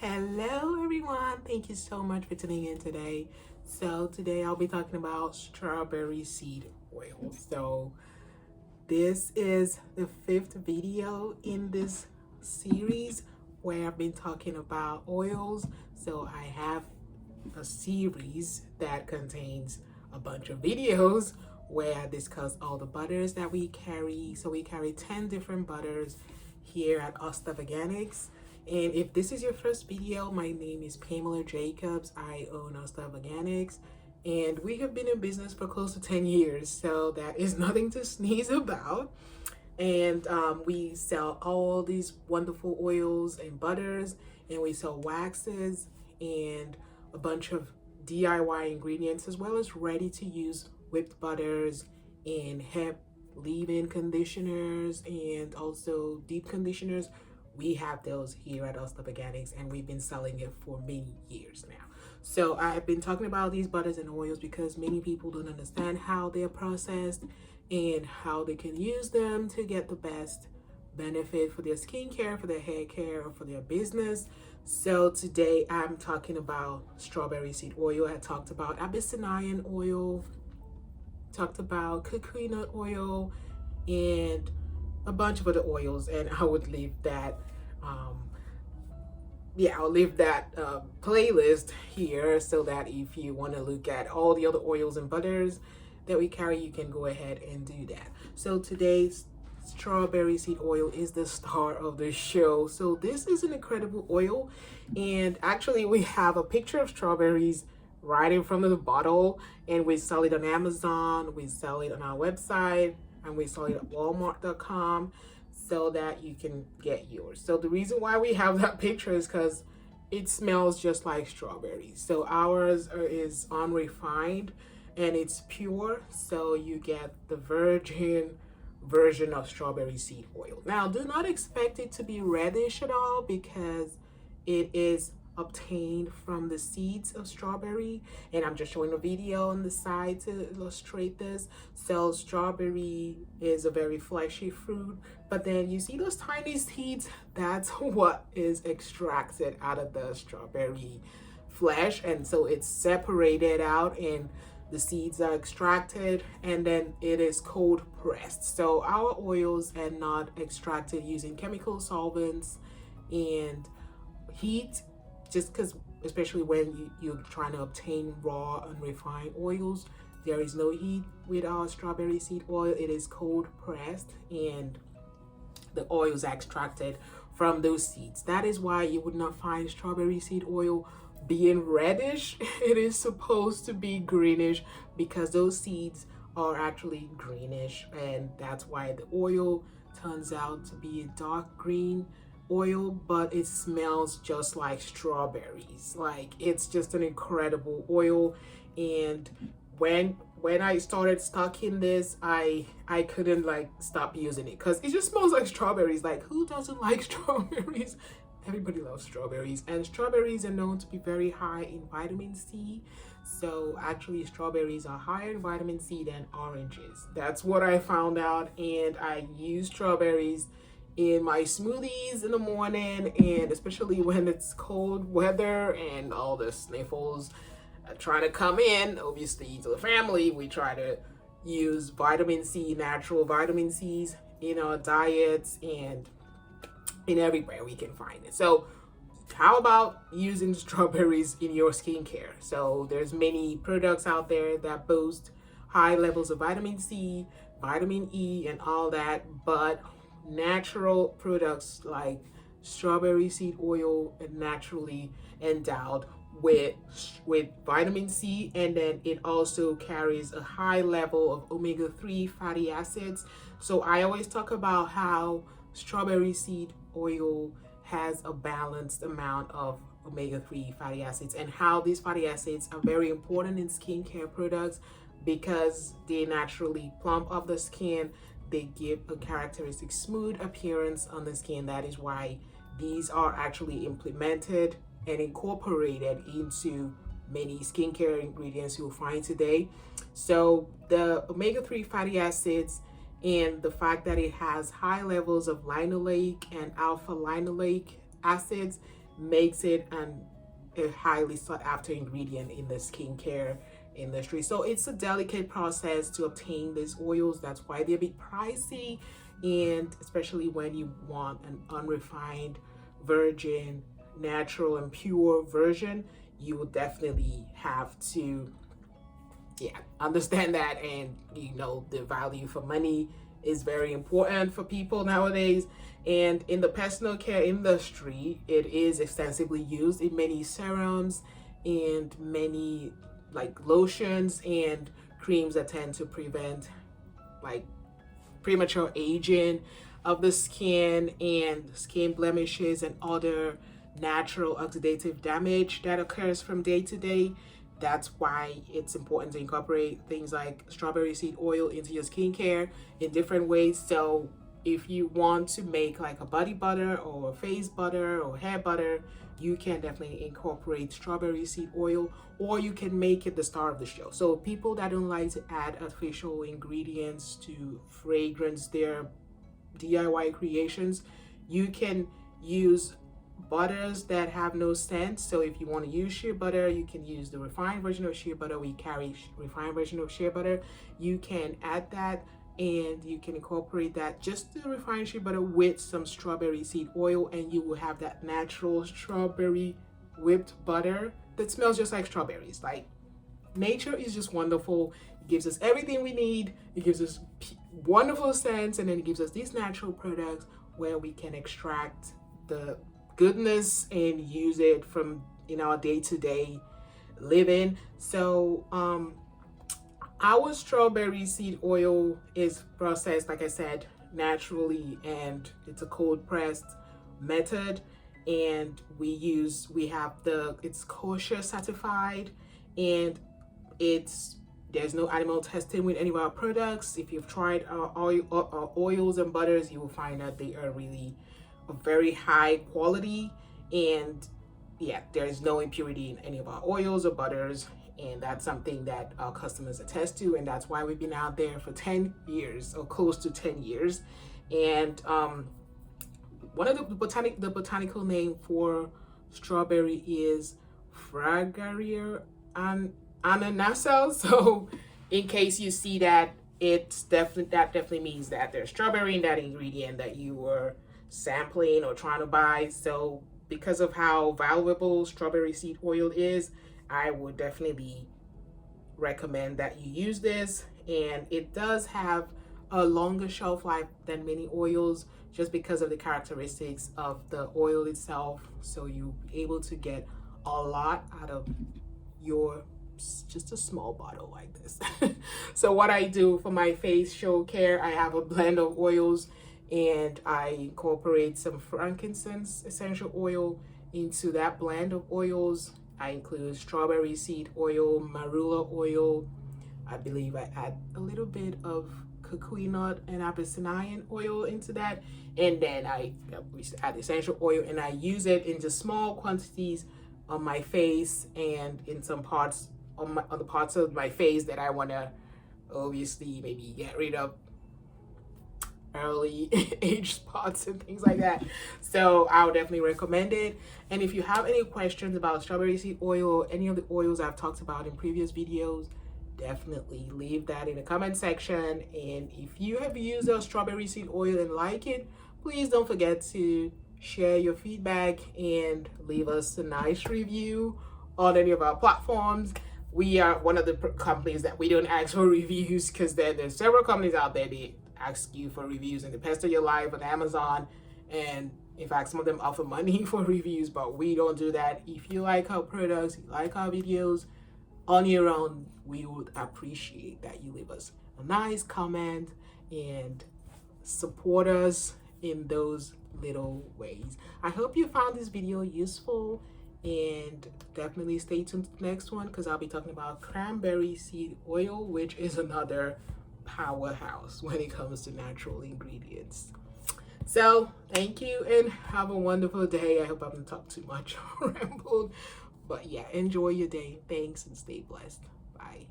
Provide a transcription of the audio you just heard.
Hello everyone, thank you so much for tuning in today. So today I'll be talking about strawberry seed oil. So this is the fifth video in this series where I've been talking about oils. So I have a series that contains a bunch of videos where I discuss all the butters that we carry. So we carry 10 different butters here at Organics. And if this is your first video, my name is Pamela Jacobs. I own Organics, and we have been in business for close to 10 years, so that is nothing to sneeze about. And we sell all these wonderful oils and butters, and we sell waxes and a bunch of DIY ingredients, as well as ready-to-use whipped butters and hemp leave-in conditioners and also deep conditioners. We have those here at Organics, and we've been selling it for many years now. So I've been talking about these butters and oils because many people don't understand how they're processed and how they can use them to get the best benefit for their skincare, for their hair care, or for their business. So today I'm talking about strawberry seed oil. I talked about Abyssinian oil, talked about coconut oil, and a bunch of other oils, and I would leave that I'll leave that playlist here so that if you want to look at all the other oils and butters that we carry, you can go ahead and do that. So today's strawberry seed oil is the star of the show. So this is an incredible oil, and actually we have a picture of strawberries right in front of the bottle, and we sell it on Amazon, we sell it on our website, and we sell it at walmart.com so that you can get yours. So the reason why we have that picture is because it smells just like strawberries. So ours is unrefined and it's pure, so you get the virgin version of strawberry seed oil. Now, do not expect it to be reddish at all because it is obtained from the seeds of strawberry, and I'm just showing a video on the side to illustrate this. So strawberry is a very fleshy fruit, but then you see those tiny seeds, that's what is extracted out of the strawberry flesh, and so it's separated out and the seeds are extracted, and then it is cold pressed. So our oils are not extracted using chemical solvents and heat, just because, especially when you're trying to obtain raw unrefined oils, there is no heat with our strawberry seed oil. It is cold pressed and the oil is extracted from those seeds. That is why you would not find strawberry seed oil being reddish. It is supposed to be greenish because those seeds are actually greenish, and that's why the oil turns out to be a dark green oil, but it smells just like strawberries. Like, it's just an incredible oil. And when I started stocking this, I couldn't stop using it because it just smells like strawberries. Like, who doesn't like strawberries? Everybody loves strawberries, and strawberries are known to be very high in vitamin C. So actually strawberries are higher in vitamin C than oranges. That's what I found out, and I use strawberries in my smoothies in the morning, and especially when it's cold weather and all the sniffles trying to come in. Obviously, to the family, we try to use vitamin C, natural vitamin C's in our diets and in everywhere we can find it. So how about using strawberries in your skincare? So there's many products out there that boast high levels of vitamin C, vitamin E, and all that, but natural products like strawberry seed oil are naturally endowed with vitamin C, and then it also carries a high level of omega-3 fatty acids. So I always talk about how strawberry seed oil has a balanced amount of omega-3 fatty acids, and how these fatty acids are very important in skincare products because they naturally plump up the skin. They give a characteristic smooth appearance on the skin. That is why these are actually implemented and incorporated into many skincare ingredients you'll find today. So the omega-3 fatty acids and the fact that it has high levels of linoleic and alpha-linoleic acids makes it a highly sought after ingredient in the skincare industry. So it's a delicate process to obtain these oils. That's why they're a bit pricey, and especially when you want an unrefined, virgin, natural and pure version, you will definitely have to understand that. And the value for money is very important for people nowadays. And in the personal care industry, it is extensively used in many serums and many like lotions and creams that tend to prevent like premature aging of the skin and skin blemishes and other natural oxidative damage that occurs from day to day. That's why it's important to incorporate things like strawberry seed oil into your skincare in different ways. So if you want to make like a body butter or a face butter or hair butter, you can definitely incorporate strawberry seed oil, or you can make it the star of the show. So people that don't like to add artificial ingredients to fragrance their DIY creations, you can use butters that have no scent. So if you want to use shea butter, you can use the refined version of shea butter. We carry refined version of shea butter. You can add that, and you can incorporate that, just the refined shea butter with some strawberry seed oil, and you will have that natural strawberry whipped butter that smells just like strawberries. Like, nature is just wonderful. It gives us everything we need. It gives us wonderful scents, and then it gives us these natural products where we can extract the goodness and use it from our day-to-day living. So our strawberry seed oil is processed, like I said, naturally, and it's a cold pressed method. And it's kosher certified, and there's no animal testing with any of our products. If you've tried our oils and butters, you will find that they are really a very high quality, and there's no impurity in any of our oils or butters. And that's something that our customers attest to, and that's why we've been out there for 10 years or close to 10 years. And one of the botanical name for strawberry is Fragaria ananasa. So in case you see that, that definitely means that there's strawberry in that ingredient that you were sampling or trying to buy. So because of how valuable strawberry seed oil is, I would definitely recommend that you use this. And it does have a longer shelf life than many oils, just because of the characteristics of the oil itself. So you'll be able to get a lot out of just a small bottle like this. So what I do for my facial care, I have a blend of oils, and I incorporate some frankincense essential oil into that blend of oils. I include strawberry seed oil, marula oil. I believe I add a little bit of kukui nut and abyssinian oil into that. And then I add essential oil, and I use it in just small quantities on my face and in some parts on the parts of my face that I want to obviously maybe get rid of early age spots and things like that. So I would definitely recommend it. And if you have any questions about strawberry seed oil or any of the oils I've talked about in previous videos, definitely leave that in the comment section. And if you have used our strawberry seed oil and like it, please don't forget to share your feedback and leave us a nice review on any of our platforms. We are one of the companies that we don't ask for reviews, because there's several companies out there that ask you for reviews and they pester your life on Amazon, and in fact some of them offer money for reviews, but we don't do that. If you like our products, you like our videos on your own, we would appreciate that you leave us a nice comment and support us in those little ways. I hope you found this video useful, and definitely stay tuned to the next one, because I'll be talking about cranberry seed oil, which is another powerhouse when it comes to natural ingredients. So thank you and have a wonderful day. I hope I haven't talked too much or rambled, but yeah, enjoy your day. Thanks and stay blessed. Bye.